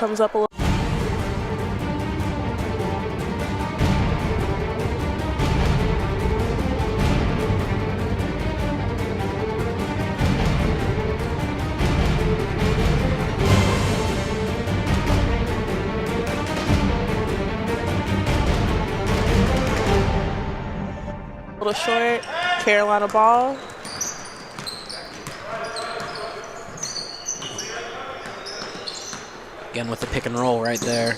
Comes up a little. A little short. Carolina ball. Again with the pick and roll right there.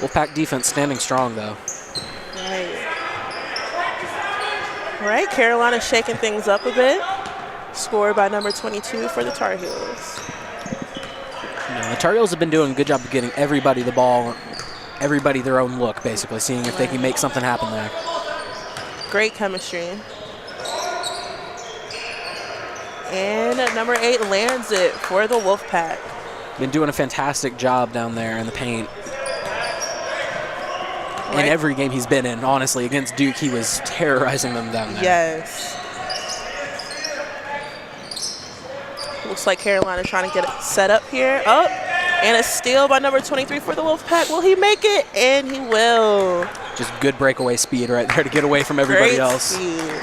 Wolfpack defense standing strong though. Right, Carolina shaking things up a bit. Scored by number 22 for the Tar Heels. The Tar Heels have been doing a good job of getting everybody the ball, everybody their own look, basically, seeing if they can make something happen there. Great chemistry. And number 8 lands it for the Wolfpack. Been doing a fantastic job down there in the paint. In every game he's been in, honestly. Against Duke, he was terrorizing them down there. Yes. Looks like Carolina trying to get it set up here. Oh, and a steal by number 23 for the Wolfpack. Will he make it? And he will. Just good breakaway speed right there to get away from everybody else. Speed.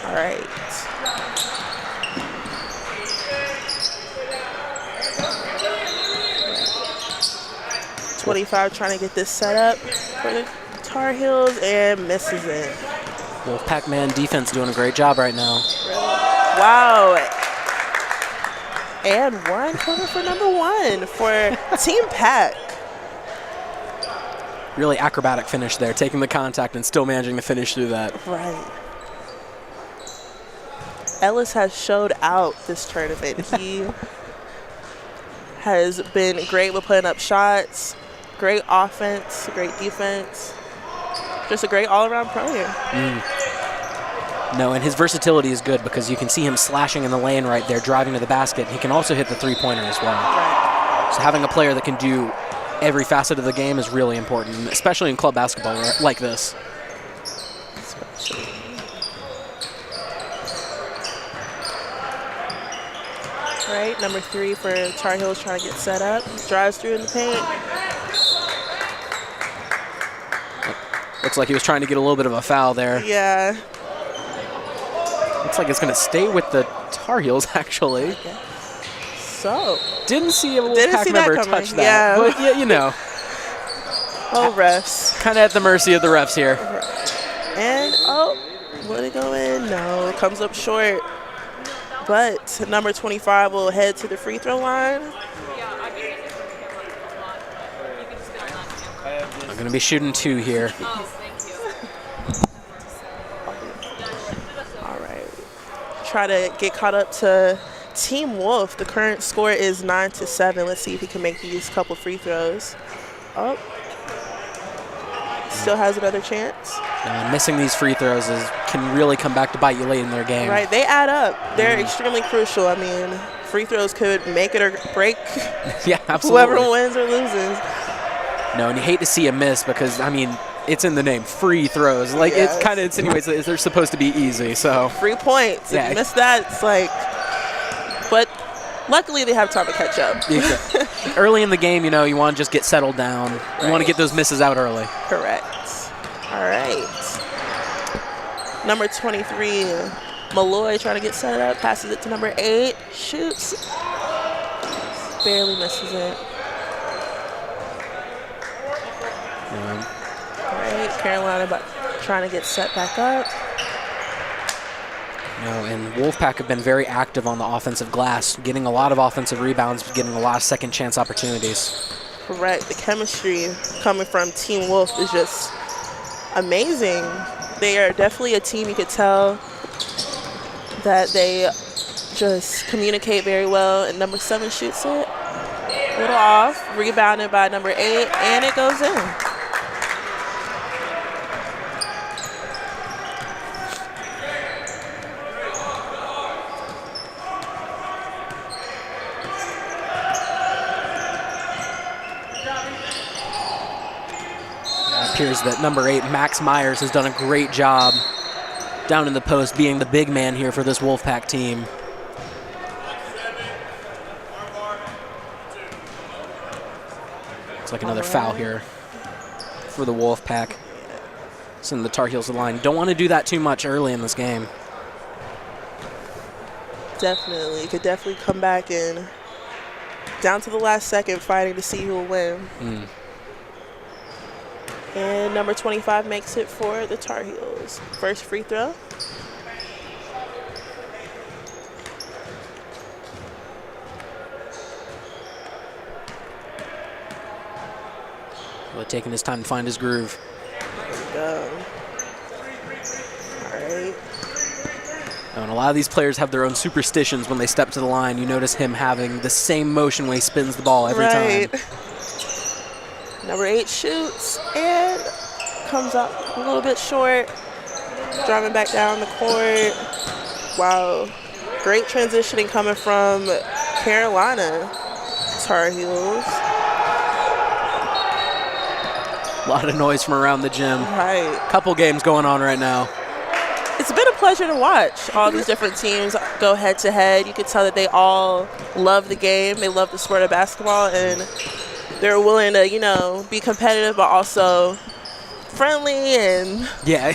All right. 25 trying to get this set up for the Tar Heels and misses it. Wolfpack man defense doing a great job right now. Wow. And one coming for number 1 for Team Pack. Really acrobatic finish there, taking the contact and still managing to finish through that. Right. Ellis has showed out this tournament. He has been great with putting up shots, great offense, great defense. Just a great all-around player. No, and his versatility is good because you can see him slashing in the lane right there, driving to the basket. He can also hit the three-pointer as well. Right. So having a player that can do every facet of the game is really important, especially in club basketball like this. Right, number 3 for Tar Heels trying to get set up. Drives through in the paint. Looks like he was trying to get a little bit of a foul there. Yeah. Looks like it's going to stay with the Tar Heels, actually. Okay. So. Didn't see a Wolfpack member touch that. Yeah. But, yeah, you know. Oh, refs. Kind of at the mercy of the refs here. And, oh, would it go in? No, it comes up short. But number 25 will head to the free throw line. I'm going to be shooting 2 here. All right. Try to get caught up to Team Wolf. The current score is 9-7. Let's see if he can make these couple free throws. Oh. Still has another chance. Missing these free throws can really come back to bite you late in their game. Right, they add up. They're extremely crucial. I mean, free throws could make it or break yeah, absolutely. whoever wins or loses. No, and you hate to see a miss because, I mean, it's in the name, free throws. Like, yes. It kind of insinuates that they're supposed to be easy, so. Free points. Yeah. If you miss that, it's like, but luckily they have time to catch up. Exactly. Early in the game, you know, you want to just get settled down. Right. You want to get those misses out early. Correct. All right. Number 23, Malloy trying to get set up, passes it to number 8, shoots, barely misses it. All right, Carolina trying to get set back up. And Wolfpack have been very active on the offensive glass, getting a lot of offensive rebounds, getting a lot of second chance opportunities. Correct. The chemistry coming from Team Wolf is just amazing. They are definitely a team. You could tell that they just communicate very well. And number 7 shoots it. A little off. Rebounded by number 8, and it goes in. appears that number 8, Max Myers, has done a great job down in the post, being the big man here for this Wolfpack team. Looks like another foul here for the Wolfpack. Send the Tar Heels to the line. Don't want to do that too much early in this game. Definitely. Could definitely come back in down to the last second fighting to see who will win. And number 25 makes it for the Tar Heels. First free throw. Well, taking his time to find his groove. There we go. All right. And a lot of these players have their own superstitions when they step to the line. You notice him having the same motion when he spins the ball every time. Number 8 shoots and comes up a little bit short. Driving back down the court. Wow. Great transitioning coming from Carolina Tar Heels. A lot of noise from around the gym. Right. Couple games going on right now. It's been a pleasure to watch all these different teams go head to head. You can tell that they all love the game. They love the sport of basketball, and they're willing to, you know, be competitive, but also friendly and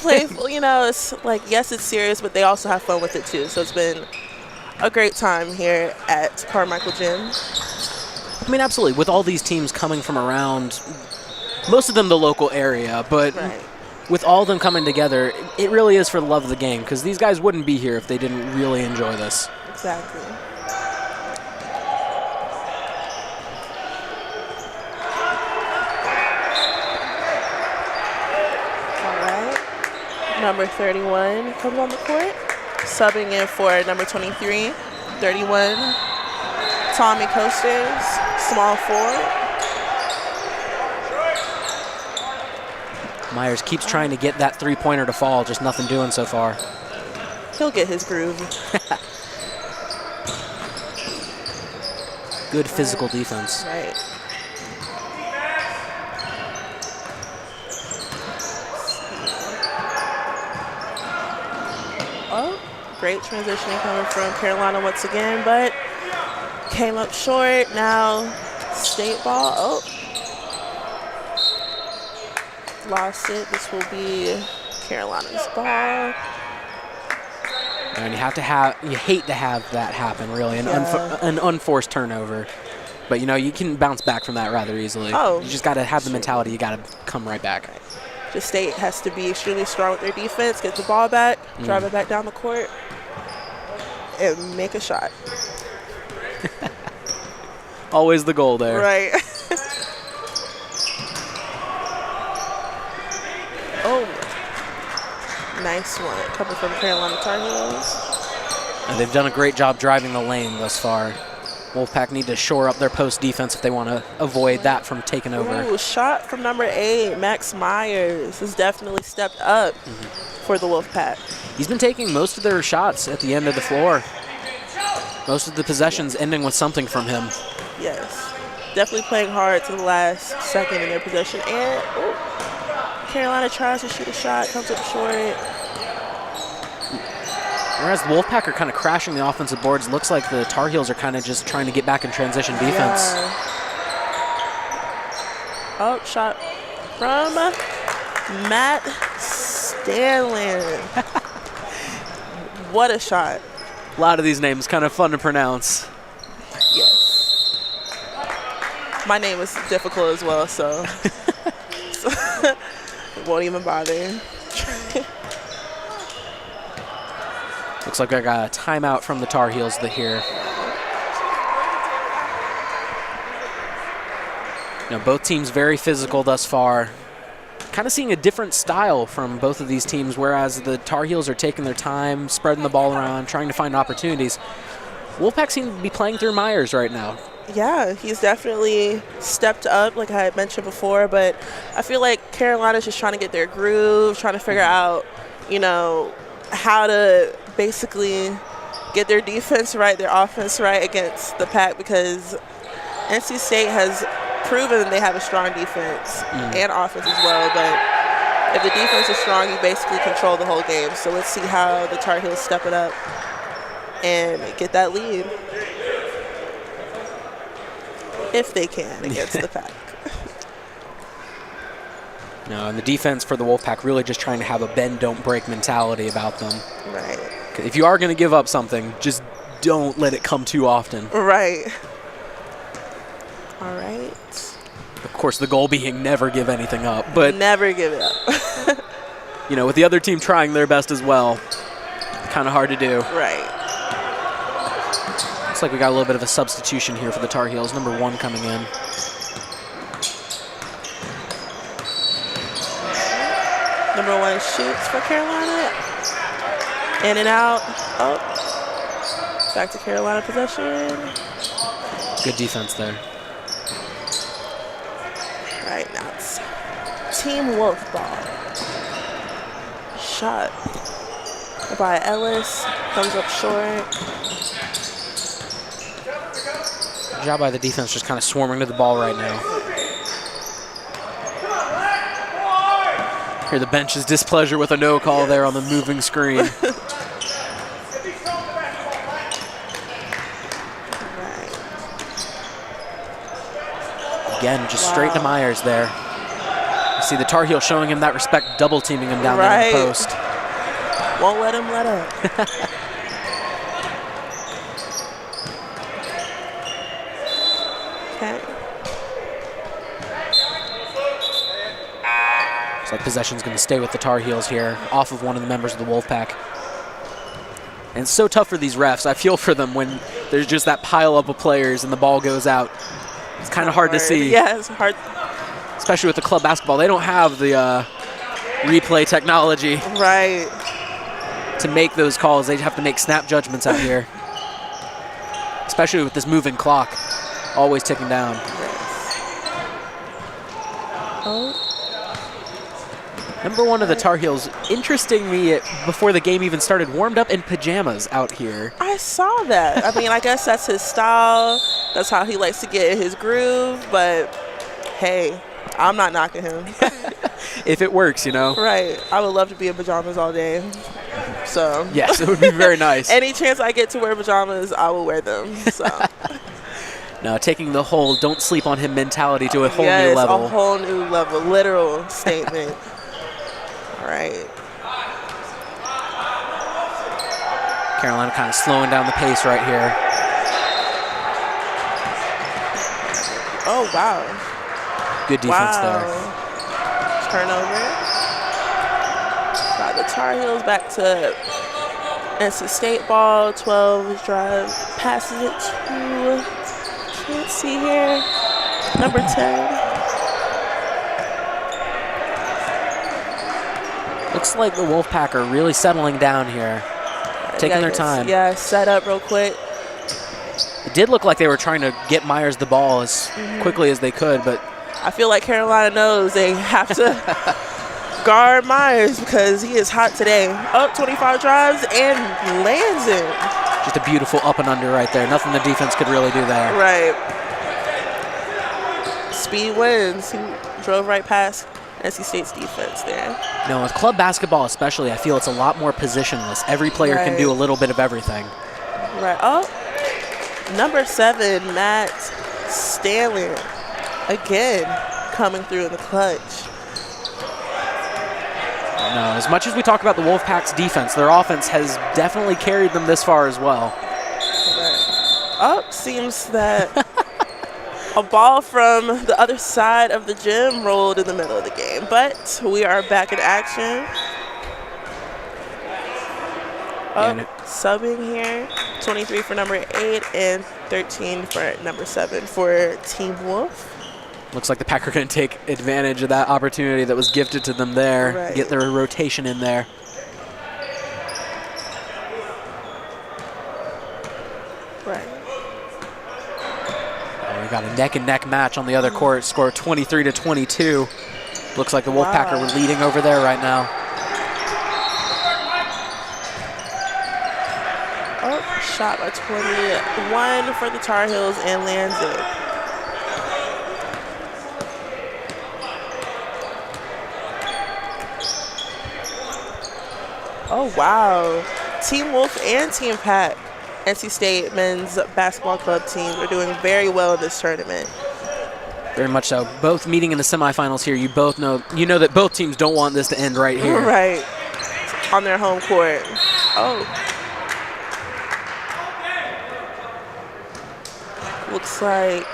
playful. You know, it's like, yes, it's serious, but they also have fun with it too. So it's been a great time here at Carmichael Gym. I mean, absolutely. With all these teams coming from around, most of them the local area, but with all of them coming together, it really is for the love of the game, because these guys wouldn't be here if they didn't really enjoy this. Exactly. All right. Number 31 comes on the court, subbing in for number 23, 31, Tommy Coasters, small forward. Myers keeps trying to get that three-pointer to fall, just nothing doing so far. He'll get his groove. Good physical defense. Right. Oh, great transitioning coming from Carolina once again, but came up short. Now State ball. Oh. Lost it. This will be Carolina's ball. And you hate to have that happen, really, an unforced turnover. But, you know, you can bounce back from that rather easily. Oh. You just got to have the mentality. You got to come right back. The State has to be extremely strong with their defense, get the ball back, drive it back down the court, and make a shot. Always the goal there. Right. Oh, nice one coming from Carolina Tar Heels. And they've done a great job driving the lane thus far. Wolfpack need to shore up their post defense if they want to avoid that from taking over. Ooh, shot from number 8, Max Myers, has definitely stepped up for the Wolfpack. He's been taking most of their shots at the end of the floor. Most of the possessions ending with something from him. Yes, definitely playing hard to the last second in their possession. And Carolina tries to shoot a shot, comes up short. Whereas the Wolfpack are kind of crashing the offensive boards, looks like the Tar Heels are kind of just trying to get back in transition defense. Yeah. Oh, shot from Matt Stanlin. What a shot. A lot of these names kind of fun to pronounce. Yes. My name is difficult as well, so won't even bother. Looks like I got a timeout from the Tar Heels here. You know, both teams very physical thus far. Kind of seeing a different style from both of these teams, whereas the Tar Heels are taking their time, spreading the ball around, trying to find opportunities. Wolfpack seem to be playing through Myers right now. Yeah, he's definitely stepped up, like I had mentioned before, but I feel like Carolina's just trying to get their groove, trying to figure out, you know, how to basically get their defense right, their offense right against the Pack, because NC State has proven they have a strong defense and offense as well, but if the defense is strong, you basically control the whole game. So let's see how the Tar Heels step it up and get that lead. If they can against the Pack. No, and the defense for the Wolfpack really just trying to have a bend, don't break mentality about them. Right. If you are going to give up something, just don't let it come too often. Right. All right. Of course, the goal being never give anything up. But never give it up. you know, with the other team trying their best as well, kind of hard to do. Right. Looks like we got a little bit of a substitution here for the Tar Heels. Number 1 coming in. Number 1 shoots for Carolina. In and out. Oh. Back to Carolina possession. Good defense there. All right, now it's Team Wolf ball. Shot by Ellis. Comes up short. Good job by the defense just kind of swarming to the ball right now. Here the bench's displeasure with a no call there on the moving screen. Again, just straight to Myers there. You see the Tar Heel showing him that respect, double teaming him down there in the post. Won't let him let up. Okay. Looks like possession's going to stay with the Tar Heels here, off of one of the members of the Wolfpack. And it's so tough for these refs. I feel for them when there's just that pile up of players and the ball goes out. It's kind of hard to see. Yeah, it's hard. Especially with the club basketball. They don't have the replay technology. Right. To make those calls. They have to make snap judgments out here. Especially with this moving clock. Always ticking down. Oh. Number 1 of the Tar Heels, interesting me before the game even started, warmed up in pajamas out here. I saw that. I mean, I guess that's his style. That's how he likes to get in his groove. But, hey, I'm not knocking him. If it works, you know. Right. I would love to be in pajamas all day. So. Yes, it would be very nice. Any chance I get to wear pajamas, I will wear them. So. Now, taking the whole don't sleep on him mentality to a whole yes, new level. a whole new level. Literal statement. All right. Carolina kind of slowing down the pace right here. Oh, wow. Good defense there. Turnover. Got the Tar Heels back to NC State ball. 12 drive. Passes it to, can't see here, number 10. Looks like the Wolfpack are really settling down here. Taking their time. Yeah, set up real quick. It did look like they were trying to get Myers the ball as quickly as they could, but I feel like Carolina knows they have to guard Myers because he is hot today. Up 25 drives and lands it. Just a beautiful up and under right there. Nothing the defense could really do there. Right. Speed wins. He drove right past NC State's defense there. No, with club basketball especially, I feel it's a lot more positionless. Every player can do a little bit of everything. Right. Oh, number 7, Matt Stanley, again coming through in the clutch. No, as much as we talk about the Wolfpack's defense, their offense has definitely carried them this far as well. Oh, seems that a ball from the other side of the gym rolled in the middle of the game, but we are back in action. Oh, subbing here, 23 for number 8 and 13 for number 7 for Team Wolf. Looks like the Pack are going to take advantage of that opportunity that was gifted to them there, get their rotation in there. Right. We got a neck-and-neck match on the other court, score 23-22. Looks like the Wolfpack are leading over there right now. Oh, shot by 21 for the Tar Heels and lands it. Oh, wow. Team Wolf and Team Pack, NC State men's basketball club teams, are doing very well in this tournament. Very much so. Both meeting in the semifinals here. You know that both teams don't want this to end right here. Right. On their home court. Oh. Looks like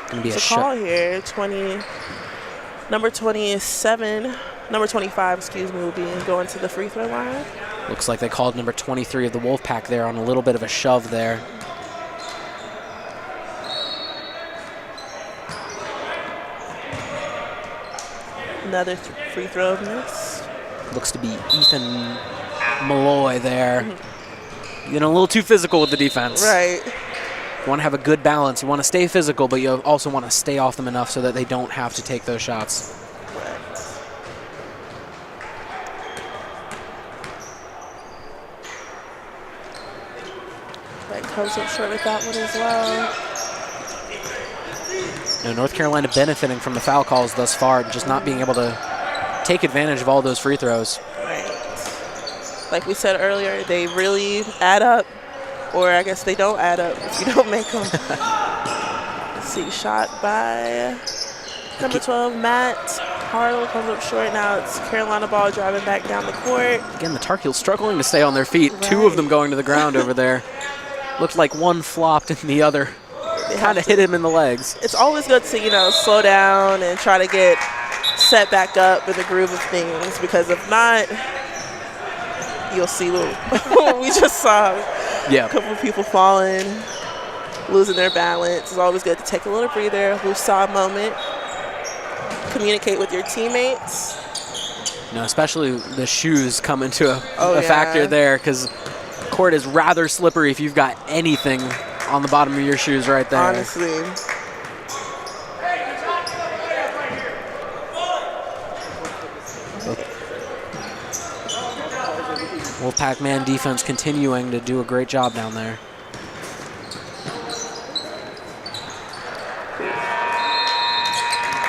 Gonna be a call shot. here. Number 27, number 25, excuse me, will be going to the free throw line. Looks like they called number 23 of the Wolfpack there on a little bit of a shove there. Another free throw miss. Looks to be Ethan Malloy there. Getting a little too physical with the defense. Right. You want to have a good balance. You want to stay physical, but you also want to stay off them enough so that they don't have to take those shots. Right, comes up short with that one as well. North Carolina benefiting from the foul calls thus far, just not being able to take advantage of all those free throws. Right. Like we said earlier, they really add up, or I guess they don't add up if you don't make them. Let's see, shot by number 12, Matt Hartle, comes up short. Now it's Carolina ball driving back down the court. Again, the Tar Heels struggling to stay on their feet. Right. Two of them going to the ground over there. Looked like one flopped and the other kind of hit him in the legs. It's always good to, slow down and try to get set back up in the groove of things, because if not, you'll see what we just saw. Yeah. A couple of people falling, losing their balance. It's always good to take a little breather, saw a moment, communicate with your teammates. Especially the shoes come into a factor there, because court is rather slippery if you've got anything on the bottom of your shoes right there. Honestly. Wolfpack man defense continuing to do a great job down there.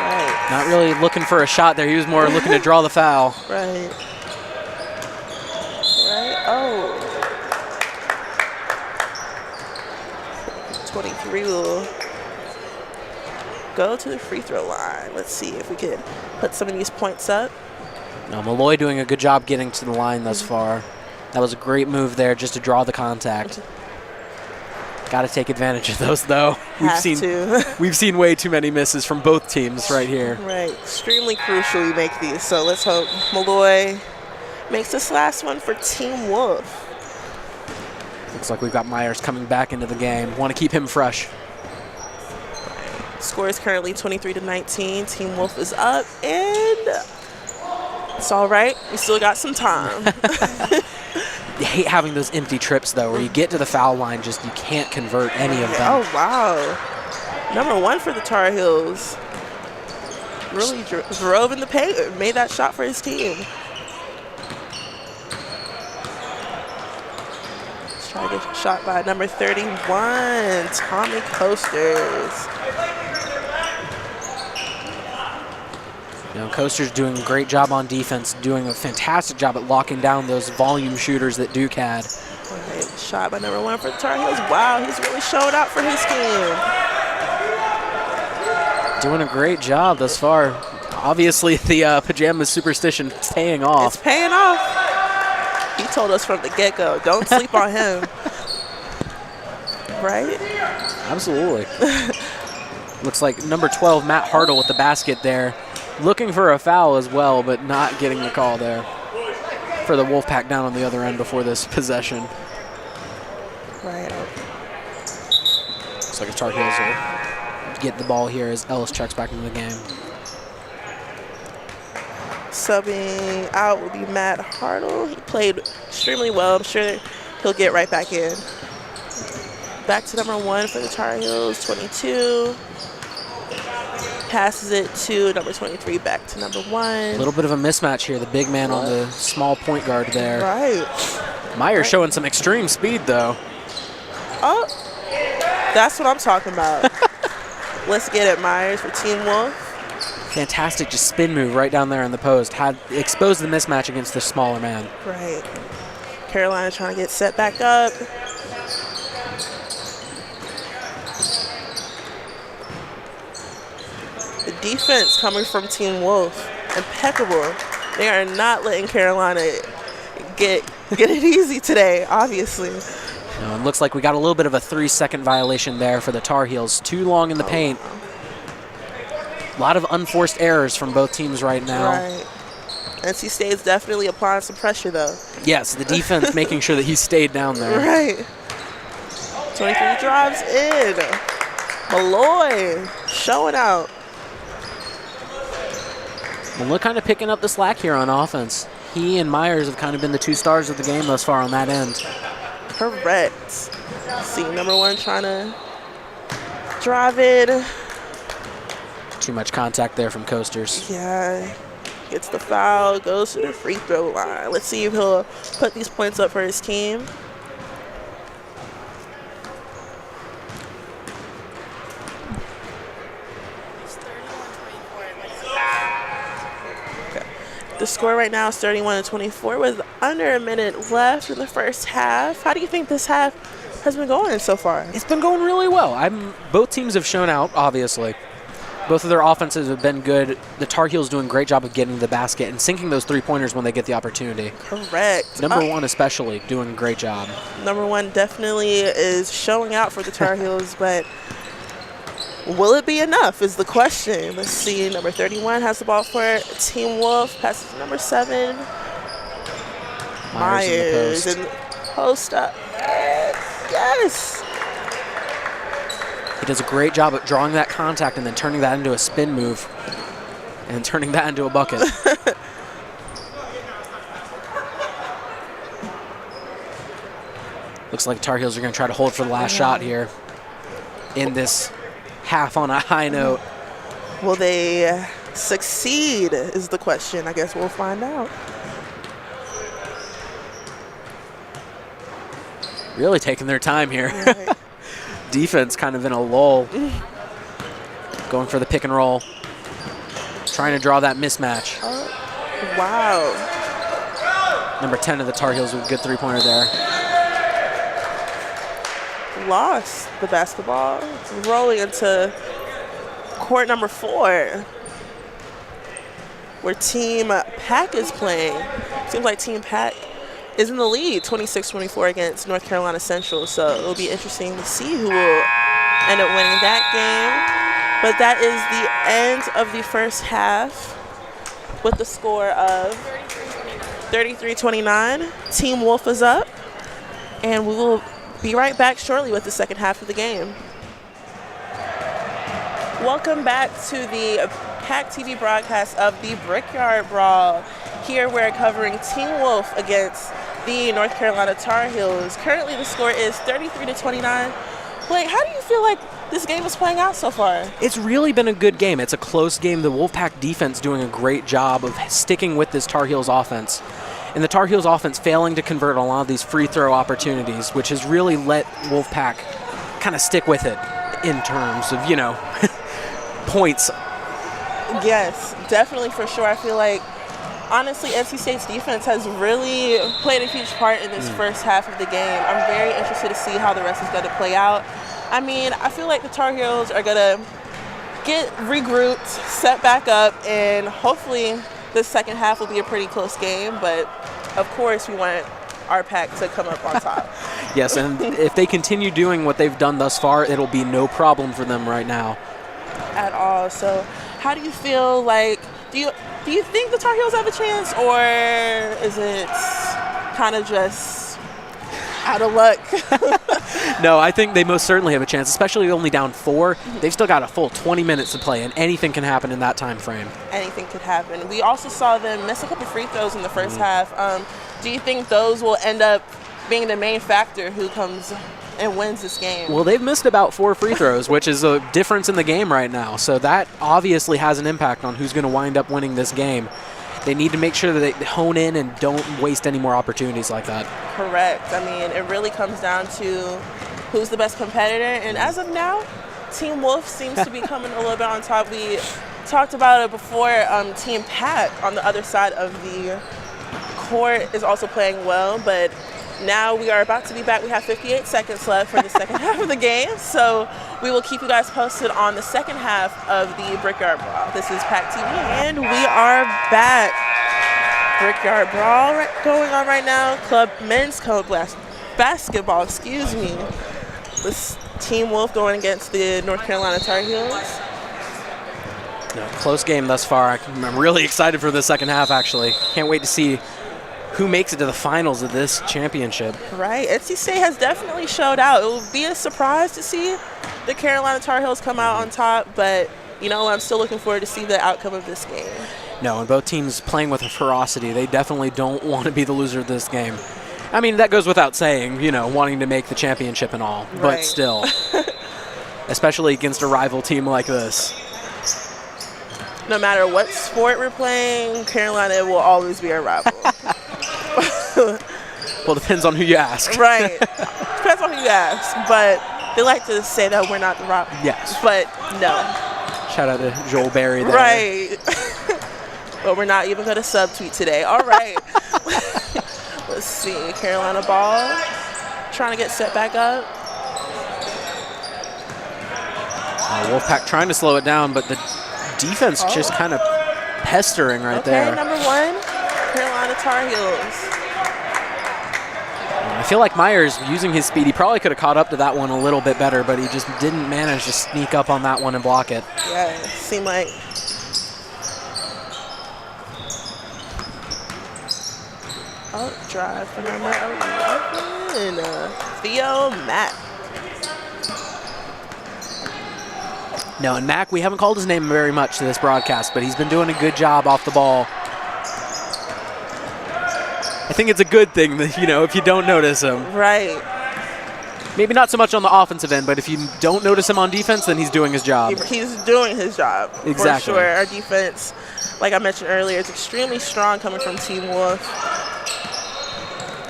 Right. Not really looking for a shot there. He was more looking to draw the foul. Right. Oh. 23 will go to the free throw line. Let's see if we can put some of these points up. Malloy doing a good job getting to the line thus far. That was a great move there just to draw the contact. Got to take advantage of those, though. We've seen way too many misses from both teams right here. Right. Extremely crucial you make these. So let's hope Malloy makes this last one for Team Wolf. Looks like we've got Myers coming back into the game. Want to keep him fresh. Score is currently 23-19. Team Wolf is up, and it's all right. We still got some time. You hate having those empty trips, though, where you get to the foul line, you can't convert any of them. Oh, wow. Number 1 for the Tar Heels. Really drove in the paint, made that shot for his team. Let's try to get a shot by number 31, Tommy Coasters. Coasters doing a great job on defense, doing a fantastic job at locking down those volume shooters that Duke had. Okay, shot by number 1 for the Tar Heels. Wow, he's really showed out for his team. Doing a great job thus far. Obviously, the pajama superstition is paying off. It's paying off. He told us from the get-go, don't sleep on him. Right? Absolutely. Looks like number 12, Matt Hartle with the basket there. Looking for a foul as well, but not getting the call there for the Wolfpack down on the other end before this possession. Right. Looks like a Tar Heels will get the ball here as Ellis checks back into the game. Subbing out will be Matt Hartle. He played extremely well. I'm sure he'll get right back in. Back to number 1 for the Tar Heels, 22. Passes it to number 23, back to number 1. A little bit of a mismatch here. The big man on the small point guard there. Right. Myers showing some extreme speed, though. Oh, that's what I'm talking about. Let's get it, Myers, for Team Wolf. Fantastic just spin move right down there in the post. Had exposed the mismatch against the smaller man. Right. Carolina trying to get set back up. The defense coming from Team Wolf, impeccable. They are not letting Carolina get it easy today, obviously. No, it looks like we got a little bit of a 3-second violation there for the Tar Heels. Too long in the paint. A lot of unforced errors from both teams right now. Right. NC State's definitely applying some pressure, though. Yes, the defense making sure that he stayed down there. Right. 23 drives in. Malloy showing out. Malloy kind of picking up the slack here on offense. He and Myers have kind of been the two stars of the game thus far on that end. Correct. See, number one trying to drive in. Too much contact there from Coasters. Yeah. Gets the foul, goes to the free throw line. Let's see if he'll put these points up for his team. Okay. The score right now is 31-24 with under a minute left in the first half. How do you think this half has been going so far? It's been going really well. Both teams have shown out, obviously. Both of their offenses have been good. The Tar Heels doing a great job of getting to the basket and sinking those three-pointers when they get the opportunity. Correct. Number one especially doing a great job. Number one definitely is showing out for the Tar Heels, but will it be enough is the question. Let's see. Number 31 has the ball for Team Wolf. Passes to number 7. Myers in the post up. Yes. He does a great job at drawing that contact and then turning that into a spin move and turning that into a bucket. Looks like Tar Heels are going to try to hold for the last shot here in this half on a high note. Will they succeed is the question. I guess we'll find out. Really taking their time here. Right. Defense kind of in a lull. Going for the pick and roll. Trying to draw that mismatch. Wow. Number 10 of the Tar Heels with a good three-pointer there. Lost the basketball. It's rolling into court number 4, where Team Pack is playing. Seems like Team Pack is in the lead, 26-24 against North Carolina Central. So it'll be interesting to see who will end up winning that game. But that is the end of the first half with the score of 33-29. Team Wolf is up, and we will be right back shortly with the second half of the game. Welcome back to the PackTV broadcast of the Brickyard Brawl. Here we're covering Team Wolf against the North Carolina Tar Heels. Currently the score is 33-29. Blake, how do you feel like this game is playing out so far? It's really been a good game. It's a close game. The Wolfpack defense doing a great job of sticking with this Tar Heels offense. And the Tar Heels offense failing to convert on a lot of these free throw opportunities, which has really let Wolfpack kind of stick with it in terms of, points. Yes, definitely for sure. I feel like, honestly, NC State's defense has really played a huge part in this first half of the game. I'm very interested to see how the rest is going to play out. I mean, I feel like the Tar Heels are going to get regrouped, set back up, and hopefully the second half will be a pretty close game. But, of course, we want our pack to come up on top. Yes, and if they continue doing what they've done thus far, it'll be no problem for them right now. At all. So how do you feel like, do you think the Tar Heels have a chance, or is it kind of just out of luck? No, I think they most certainly have a chance, especially only down 4. They've still got a full 20 minutes to play, and anything can happen in that time frame. Anything could happen. We also saw them miss a couple free throws in the first half. Do you think those will end up being the main factor who comes and wins this game? Well, they've missed about 4 free throws, which is a difference in the game right now. So that obviously has an impact on who's going to wind up winning this game. They need to make sure that they hone in and don't waste any more opportunities like that. Correct. I mean, it really comes down to who's the best competitor. And as of now, Team Wolf seems to be coming a little bit on top. We talked about it before. Team Pack on the other side of the court is also playing well, but now we are about to be back. We have 58 seconds left for the second half of the game, so we will keep you guys posted on the second half of the Brickyard Brawl. This is PackTV, and we are back. Brickyard Brawl going on right now. Men's club basketball, excuse me. This Team Wolf going against the North Carolina Tar Heels. No, close game thus far. I'm really excited for the second half, actually. Can't wait to see who makes it to the finals of this championship. Right. NC State has definitely showed out. It will be a surprise to see the Carolina Tar Heels come out on top, but, you know, I'm still looking forward to see the outcome of this game. No, and both teams playing with a ferocity. They definitely don't want to be the loser of this game. I mean, that goes without saying, you know, wanting to make the championship and all, but Right. still, especially against a rival team like this. No matter what sport we're playing, Carolina will always be our rival. Well, depends on who you ask. Right. Depends on who you ask, but they like to say that we're not the rival. Yes. But no. Shout out to Joel Berry there. Right. But we're not even going to subtweet today. All right. Let's see. Carolina ball. Trying to get set back up. Wolfpack trying to slow it down, but the defense just kind of pestering right there. Okay, number one, Carolina Tar Heels. I feel like Myers, using his speed, he probably could have caught up to that one a little bit better, but he just didn't manage to sneak up on that one and block it. Yeah, it seemed like. Oh, drive for number 11, Theo Mack. No, and Mack, we haven't called his name very much to this broadcast, but he's been doing a good job off the ball. I think it's a good thing that, you know, if you don't notice him. Right. Maybe not so much on the offensive end, but if you don't notice him on defense, then he's doing his job. He's doing his job. Exactly. For sure. Our defense, like I mentioned earlier, is extremely strong coming from Team Wolf.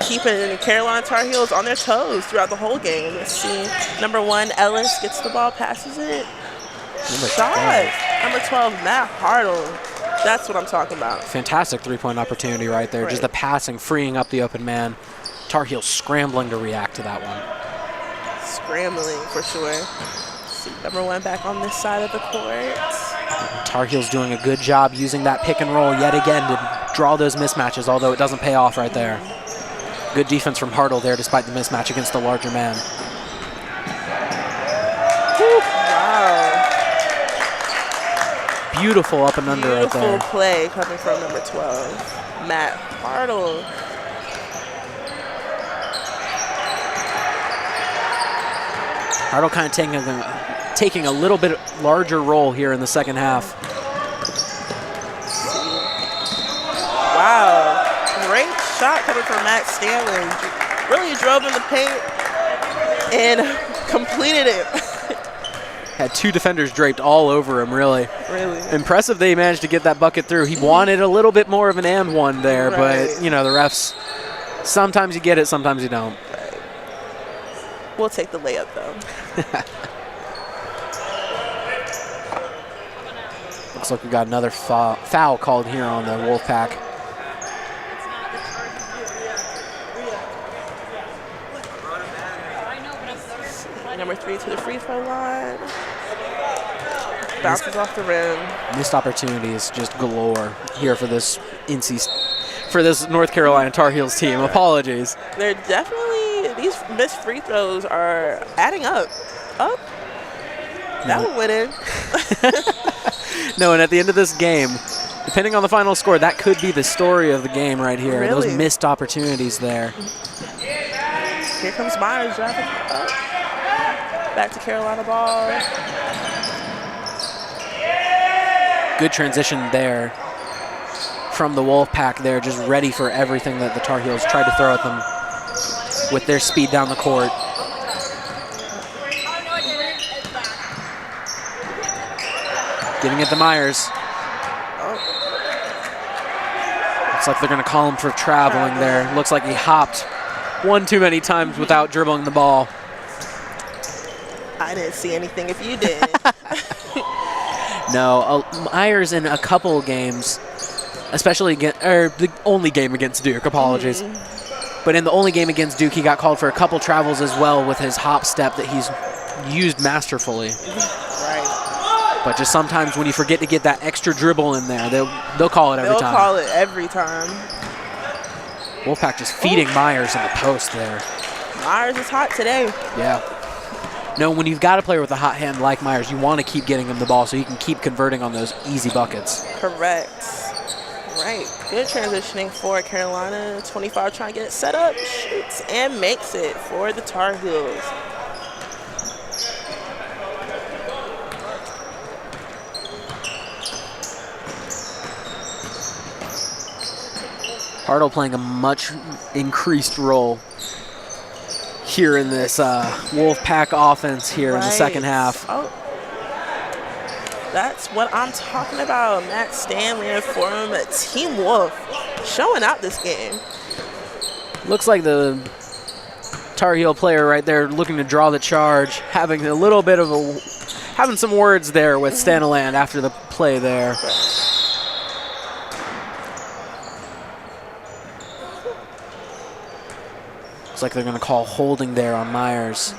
Keeping the Carolina Tar Heels on their toes throughout the whole game. Let's see. Number one, Ellis gets the ball, passes it. Shot. Number 12, Matt Hartle. That's what I'm talking about. Fantastic three-point opportunity right there. Right. Just the passing, freeing up the open man. Tar Heels scrambling to react to that one. Scrambling for sure. See, number one back on this side of the court. Tar Heels doing a good job using that pick and roll yet again to draw those mismatches, although it doesn't pay off right there. Good defense from Hartle there despite the mismatch against the larger man. Wow. Beautiful up and under right there. Beautiful play coming from number 12, Matt Hartle. Hartle kind of taking a little bit larger role here in the second half. Wow. Great shot coming from Matt Stanley. Really drove in the paint and completed it. Had two defenders draped all over him, really. Really. Impressive they managed to get that bucket through. He wanted a little bit more of an and one there, Right. but, you know, the refs, sometimes you get it, sometimes you don't. Right. We'll take the layup, though. Looks like we got another foul called here on the Wolfpack. Number 3 to the free throw line. Bounces off the rim. Missed opportunities just galore here for this North Carolina Tar Heels team. Apologies. They're definitely, these missed free throws are adding up. That one went in. No, and at the end of this game, depending on the final score, that could be the story of the game right here. Really? Those missed opportunities there. Here comes Myers driving up. Back to Carolina ball. Good transition there from the Wolfpack there, just ready for everything that the Tar Heels tried to throw at them with their speed down the court. Giving it to Myers. Looks like they're going to call him for traveling there. Looks like he hopped one too many times without dribbling the ball. I didn't see anything if you did. No, Myers in a couple games, especially the only game against Duke, apologies. But in the only game against Duke, he got called for a couple travels as well with his hop step that he's used masterfully. Right. But just sometimes when you forget to get that extra dribble in there, they'll call it every time. They'll call it every time. Wolfpack just feeding Myers in the post there. Myers is hot today. Yeah. No, when you've got a player with a hot hand like Myers, you want to keep getting him the ball so he can keep converting on those easy buckets. Correct. Right. Good transitioning for Carolina. 25 trying to get it set up, shoots, and makes it for the Tar Heels. Hartle playing a much increased role here in this Wolfpack offense here in the second half. Oh, that's what I'm talking about. Matt Stanley and Forum, Team Wolf, showing out this game. Looks like the Tar Heel player right there looking to draw the charge, having a little bit of having some words there with Staniland after the play there. Looks like they're going to call holding there on Myers.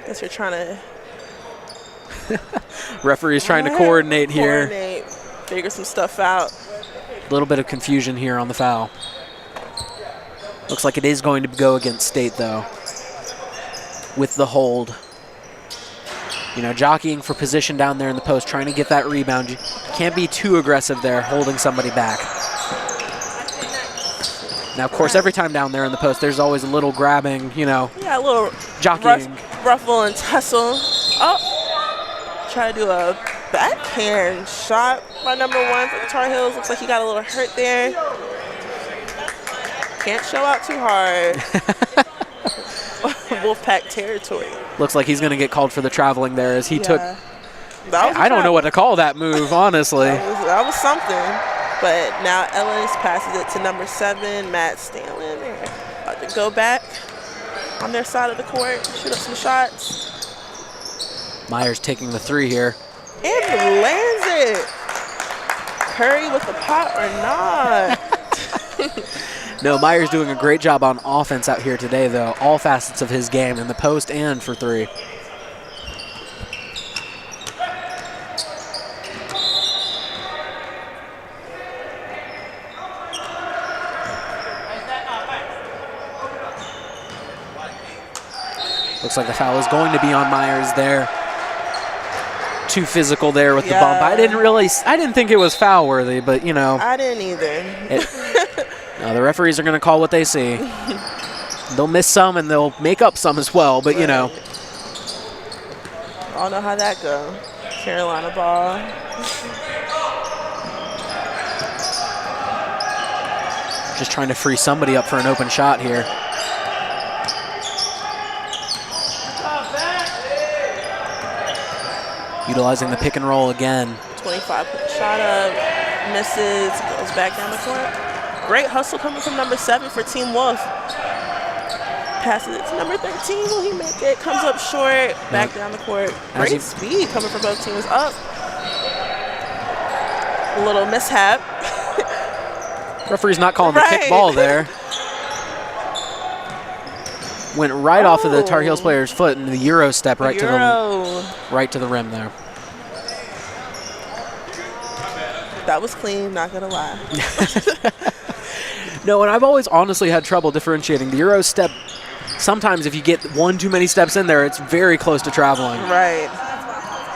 Guess you're trying to... Referee's trying to coordinate here. Figure some stuff out. A little bit of confusion here on the foul. Looks like it is going to go against State, though, with the hold. You know, jockeying for position down there in the post, trying to get that rebound. You can't be too aggressive there, holding somebody back. Now, of course, every time down there in the post, there's always a little grabbing, you know. Yeah, a little jockeying. Ruffle and tussle. Oh, try to do a backhand shot by number 1 for the Tar Heels. Looks like he got a little hurt there. Can't show out too hard. Wolfpack territory. Looks like he's going to get called for the traveling there as he took. I don't know what to call that move, honestly. That was something. But now Ellis passes it to number 7, Matt Stanley. They're about to go back on their side of the court, shoot up some shots. Myers taking the 3 here. And lands it. Curry with the pot or not. No, Myers doing a great job on offense out here today, though. All facets of his game, in the post and for 3. Looks like the foul is going to be on Myers there. Too physical there with the bump. I didn't think it was foul worthy, but you know. I didn't either. No, the referees are going to call what they see. They'll miss some and they'll make up some as well, but you know. All know how that goes. Carolina ball. Just trying to free somebody up for an open shot here. Utilizing the pick and roll again. 25 shot up, misses, goes back down the court. Great hustle coming from number 7 for Team Wolf. Passes it to number 13. Will he make it? Comes up short, back down the court. Great speed coming from both teams. Up. A little mishap. Referee's not calling the kick ball there. Went right off of the Tar Heels player's foot and the Euro step right to the rim there. That was clean, not gonna lie. No, and I've always honestly had trouble differentiating. The Euro step, sometimes if you get one too many steps in there, it's very close to traveling. Right.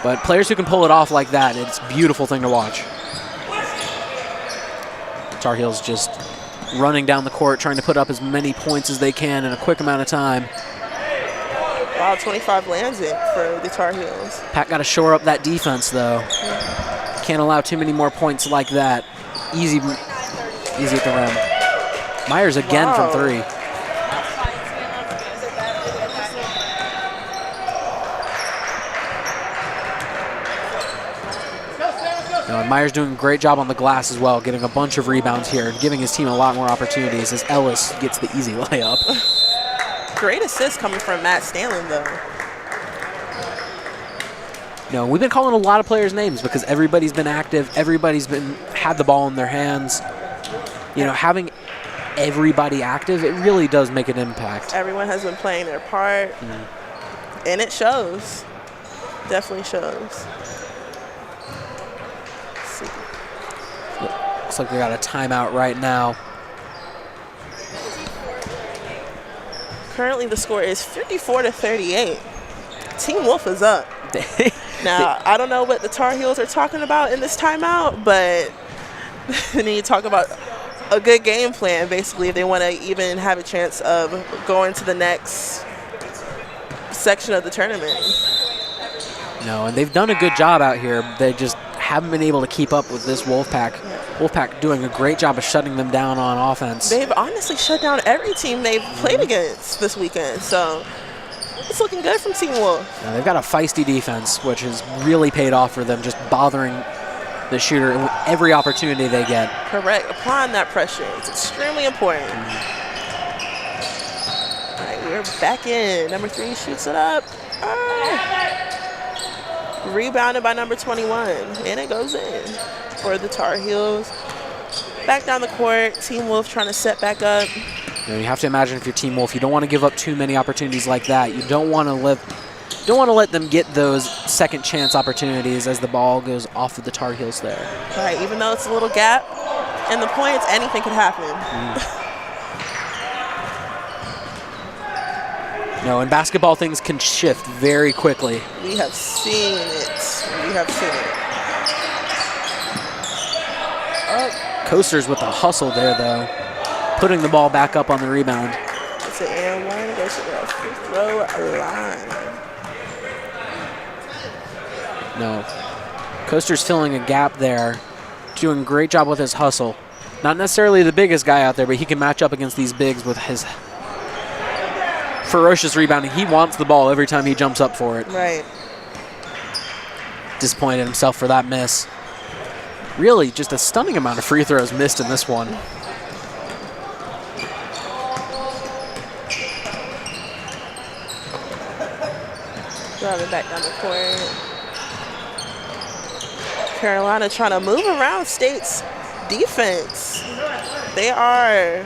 But players who can pull it off like that, it's a beautiful thing to watch. Tar Heels just running down the court, trying to put up as many points as they can in a quick amount of time. Wow, 25 lands it for the Tar Heels. Pack got to shore up that defense, though. Can't allow too many more points like that. Easy at the rim. Myers again from 3. And Myers doing a great job on the glass as well, getting a bunch of rebounds here and giving his team a lot more opportunities as Ellis gets the easy layup. Great assist coming from Matt Stanley, though. No, we've been calling a lot of players' names because everybody's been active. Everybody's had the ball in their hands. You know, having everybody active, it really does make an impact. Everyone has been playing their part, and it shows. Definitely shows. Let's see. Looks like we got a timeout right now. Currently, the score is 54-38. Team Wolf is up. Now, I don't know what the Tar Heels are talking about in this timeout, but they need to talk about a good game plan, basically, if they want to even have a chance of going to the next section of the tournament. No, and they've done a good job out here. They just haven't been able to keep up with this Wolfpack. Wolfpack doing a great job of shutting them down on offense. They've honestly shut down every team they've played against this weekend, so it's looking good from Team Wolf. Now, they've got a feisty defense, which has really paid off for them, just bothering the shooter every opportunity they get. Correct. Applying that pressure. It's extremely important. All right, we're back in. Number 3 shoots it up. Rebounded by number 21, and it goes in for the Tar Heels. Back down the court, Team Wolf trying to set back up. You know, you have to imagine if you're Team Wolf, you don't want to give up too many opportunities like that. You don't want to let them get those second chance opportunities as the ball goes off of the Tar Heels there. Right, even though it's a little gap in the points, anything could happen. No, in basketball, things can shift very quickly. We have seen it. We have seen it. Coasters with the hustle there, though. Putting the ball back up on the rebound. It's an and one. Goes to the free throw line. No. Coaster's filling a gap there. Doing a great job with his hustle. Not necessarily the biggest guy out there, but he can match up against these bigs with his ferocious rebounding. He wants the ball every time he jumps up for it. Right. Disappointed himself for that miss. Really, just a stunning amount of free throws missed in this one. Driving back down the court. Carolina trying to move around State's defense. They are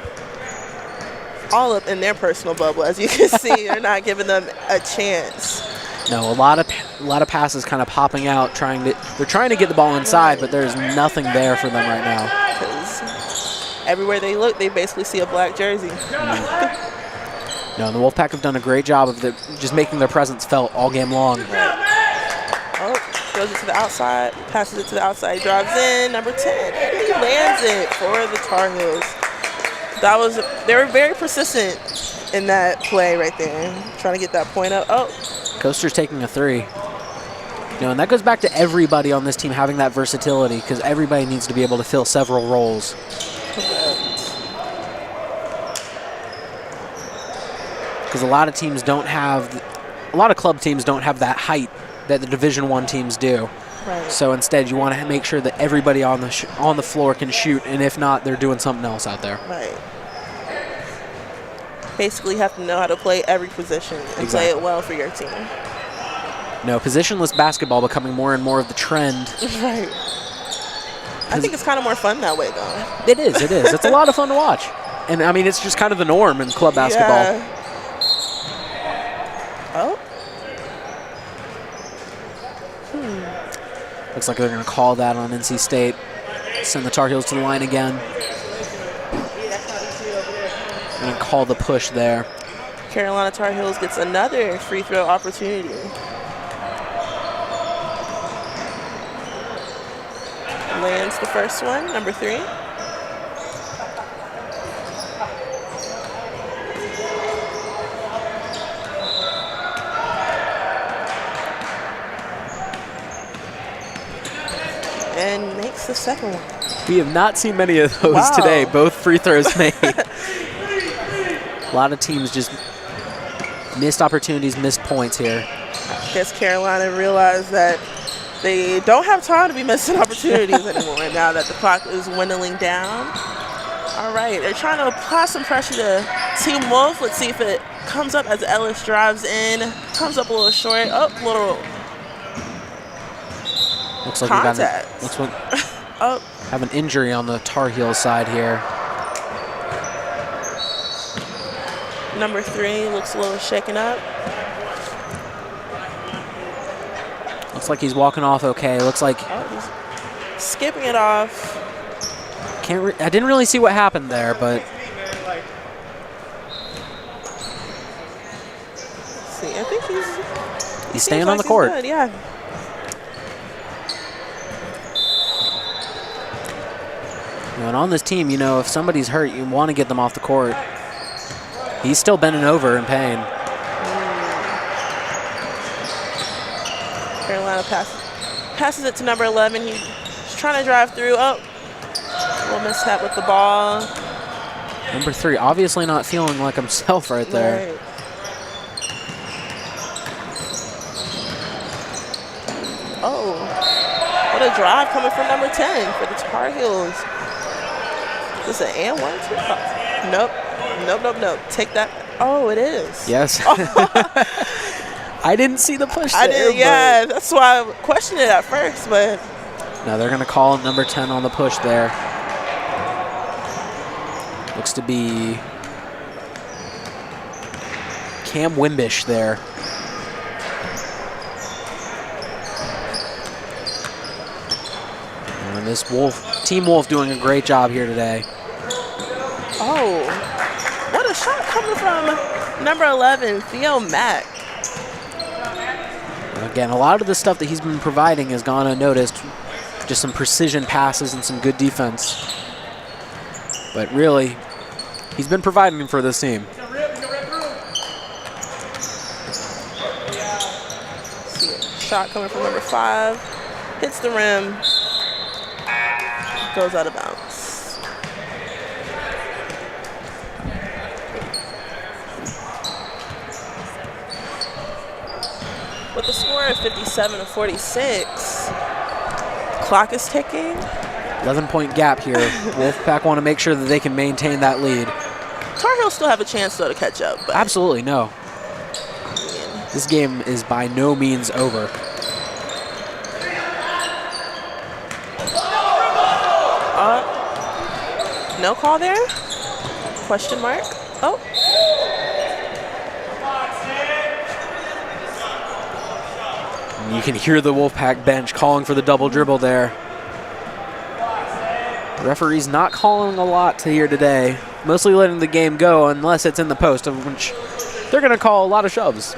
all up in their personal bubble, as you can see. They're not giving them a chance. No, a lot of passes kind of popping out. They're trying to get the ball inside, but there's nothing there for them right now. Because everywhere they look, they basically see a black jersey. No, the Wolfpack have done a great job of just making their presence felt all game long. Oh, goes it to the outside, passes it to the outside, drives in, number 10, and he lands it for the Tar Heels. They were very persistent in that play right there, trying to get that point up. Oh. Coaster's taking a 3. And that goes back to everybody on this team having that versatility, because everybody needs to be able to fill several roles. Because a lot of club teams don't have that height that the Division I teams do. Right. So instead, you want to make sure that everybody on the floor can shoot, and if not, they're doing something else out there. Right. Basically, you have to know how to play every position and play it well for your team. No, positionless basketball becoming more and more of the trend. Right. I think it's kind of more fun that way, though. It is. It's a lot of fun to watch. And, I mean, it's just kind of the norm in club basketball. Yeah. Oh. Looks like they're going to call that on NC State. Send the Tar Heels to the line again. And call the push there. Carolina Tar Heels gets another free throw opportunity. Lands the first one, number 3. And makes the second one. We have not seen many of those today. Both free throws made. A lot of teams just missed opportunities, missed points here. I guess Carolina realized that They don't have time to be missing opportunities anymore now that the clock is dwindling down. All right, they're trying to apply some pressure to Team Wolf. Let's see if it comes up as Ellis drives in. Comes up a little short. Oh, little looks like contact. we got have an injury on the Tar Heels side here. Number 3 looks a little shaken up. Looks like he's walking off okay. Looks like he's skipping it off. I didn't really see what happened there, but see, I think he's staying on the court. Good, yeah. And on this team, you know, if somebody's hurt, you want to get them off the court. He's still bending over in pain. Carolina passes it to number 11. He's trying to drive through. Oh, a little mishap with the ball. Number 3, obviously not feeling like himself right there. Right. Oh, what a drive coming from number 10 for the Tar Heels. Is this an and 1, 2? Oh, nope. Nope. Take that. Oh, it is. Yes. I didn't see the push there. I did, yeah. That's why I questioned it at first, but. No, they're going to call number 10 on the push there. Looks to be Cam Wimbish there. And this Team Wolf doing a great job here today. Oh, what a shot coming from number 11, Theo Mack. Again, a lot of the stuff that he's been providing has gone unnoticed. Just some precision passes and some good defense. But really, he's been providing for this team. Shot coming from number 5. Hits the rim. Goes out of bounds. With the score of 57-46, clock is ticking. 11-point gap here. Wolfpack want to make sure that they can maintain that lead. Tar Heels still have a chance, though, to catch up. But absolutely, no. This game is by no means over. No call there? Question mark? Oh. You can hear the Wolfpack bench calling for the double dribble there. The referee's not calling a lot here today, mostly letting the game go unless it's in the post, of which they're going to call a lot of shoves.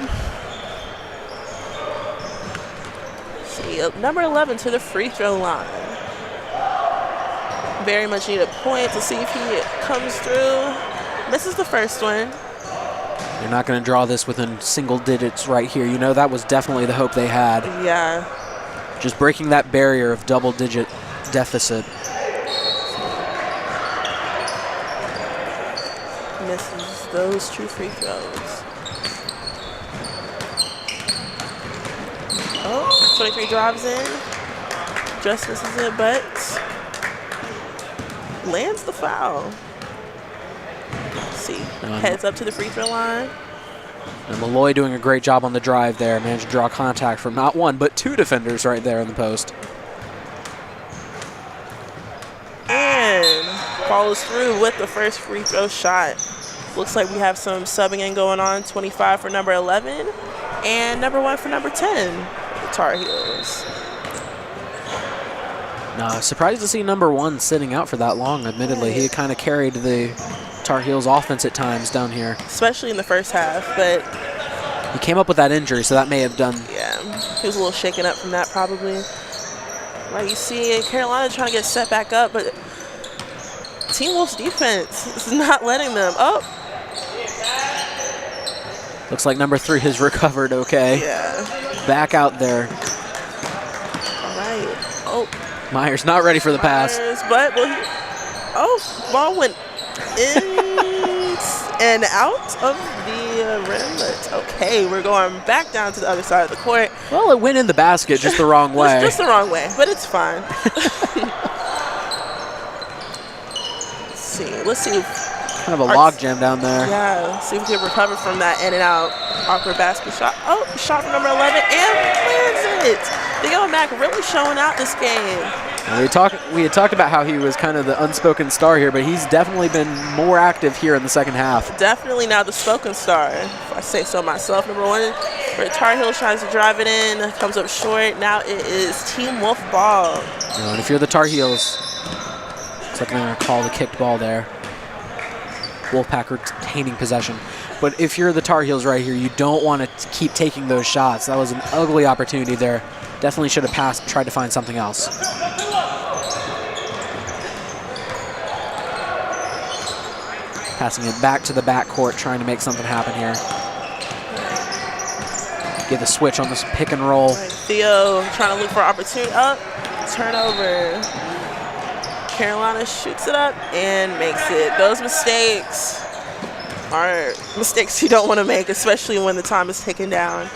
See, number 11 to the free throw line. Very much need a point to see if he comes through. Misses the first one. They're not going to draw this within single digits right here. You know, that was definitely the hope they had. Yeah. Just breaking that barrier of double-digit deficit. Misses those 2 free throws. Oh, 23 drives in. Just misses it, but lands the foul. See, heads up to the free throw line. And Malloy doing a great job on the drive there. Managed to draw contact from not 1, but 2 defenders right there in the post. And follows through with the first free throw shot. Looks like we have some subbing in going on. 25 for number 11 and number 1 for number 10, the Tar Heels. No, surprised to see number 1 sitting out for that long, admittedly. He kind of carried the Tar Heels offense at times down here. Especially in the first half, but he came up with that injury, so that may have done. Yeah, he was a little shaken up from that probably. Like you see Carolina trying to get set back up, but Team Wolf's defense is not letting them. Oh. Looks like number 3 has recovered okay. Yeah. Back out there. All right. Oh. Myers not ready for the pass. But, well, ball went and out of the rim, but okay. We're going back down to the other side of the court. Well, it went in the basket just the wrong way. Just the wrong way, but it's fine. Let's see. Kind of a log jam down there. Yeah, let's see if we can recover from that in and out awkward basket shot. Oh, shot from number 11 and lands it. The Yellow Mac really showing out this game. And we had talked about how he was kind of the unspoken star here, but he's definitely been more active here in the second half. Definitely now the spoken star, if I say so myself. Number 1, where Tar Heels tries to drive it in, comes up short. Now it is Team Wolf ball. And if you're the Tar Heels, looks like they're going to call the kicked ball there. Wolfpack retaining possession. But if you're the Tar Heels right here, you don't want to keep taking those shots. That was an ugly opportunity there. Definitely should have passed, tried to find something else. Passing it back to the backcourt, trying to make something happen here. Get the switch on this pick and roll. Right, Theo trying to look for opportunity. Up, turnover. Carolina shoots it up and makes it. Those mistakes are mistakes you don't want to make, especially when the time is ticking down.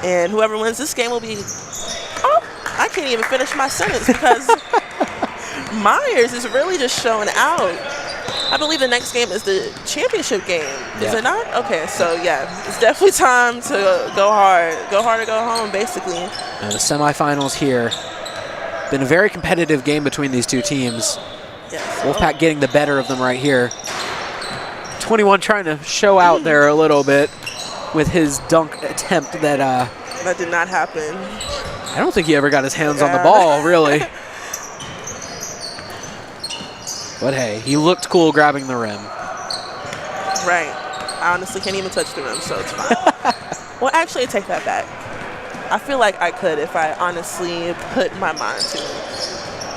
And whoever wins this game will be, oh, I can't even finish my sentence because Myers is really just showing out. I believe the next game is the championship game. Is it not? Okay, so yeah, it's definitely time to go hard. Go hard or go home, basically. Now the semifinals here. Been a very competitive game between these two teams. Yes. Wolfpack getting the better of them right here. 21 trying to show out there a little bit with his dunk attempt that that did not happen. I don't think he ever got his hands on the ball, really. But hey, he looked cool grabbing the rim. Right. I honestly can't even touch the rim, so it's fine. Well, actually, I take that back. I feel like I could if I honestly put my mind to it.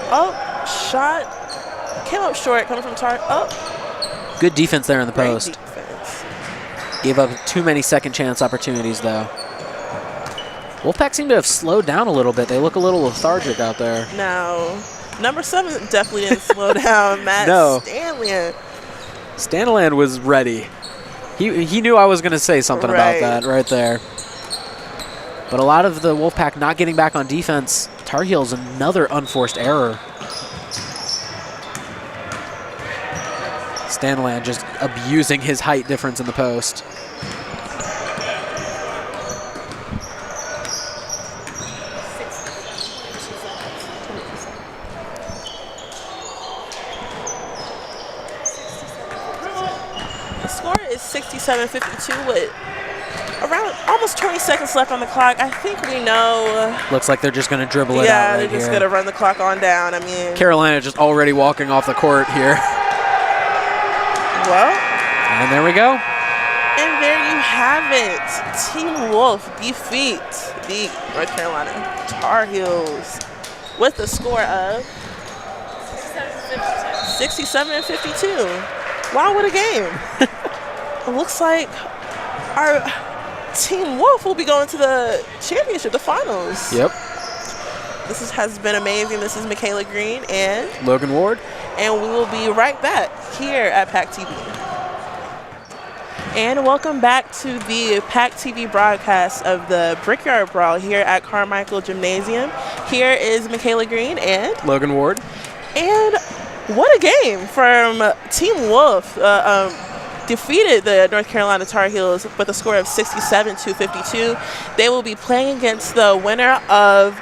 Oh, shot. Came up short, coming from Tar. Oh. Good defense there in the post. Great defense. Gave up too many second chance opportunities, though. Wolfpack seemed to have slowed down a little bit. They look a little lethargic out there. No. Number 7 definitely didn't slow down. Matt Stanley. Stanley was ready. He knew I was going to say something about that right there. But a lot of the Wolfpack not getting back on defense. Tar Heels, another unforced error. Stanland just abusing his height difference in the post. The score is 67-52 with around almost 20 seconds left on the clock. I think we know. Looks like they're just going to dribble it out Yeah, right they're just here. going to run the clock on down. I mean, Carolina just already walking off the court here. Well. And there we go. And there you have it. Team Wolf defeat the North Carolina Tar Heels with a score of 67-52. Wow, what a game. It looks like our Team Wolf will be going to the championship, the finals. Yep. This has been amazing. This is Michaela Green and Logan Ward. And we will be right back here at PackTV. And welcome back to the PackTV broadcast of the Brickyard Brawl here at Carmichael Gymnasium. Here is Michaela Green and Logan Ward. And what a game from Team Wolf. Defeated the North Carolina Tar Heels with a score of 67-52. They will be playing against the winner of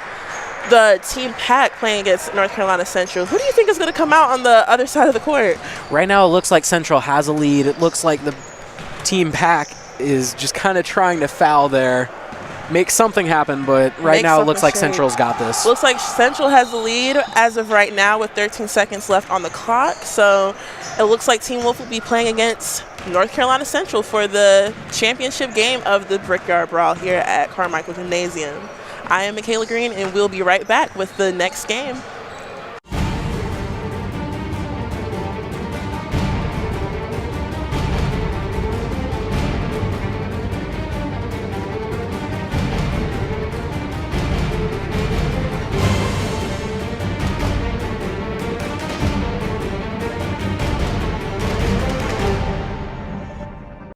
the Team Pack playing against North Carolina Central. Who do you think is going to come out on the other side of the court? Right now it looks like Central has a lead. It looks like the Team Pack is just kind of trying to foul there. Make something happen, but right now it looks like Central's got this. Looks like Central has the lead as of right now with 13 seconds left on the clock. So it looks like Team Wolf will be playing against North Carolina Central for the championship game of the Brickyard Brawl here at Carmichael Gymnasium. I am Michaela Green, and we'll be right back with the next game.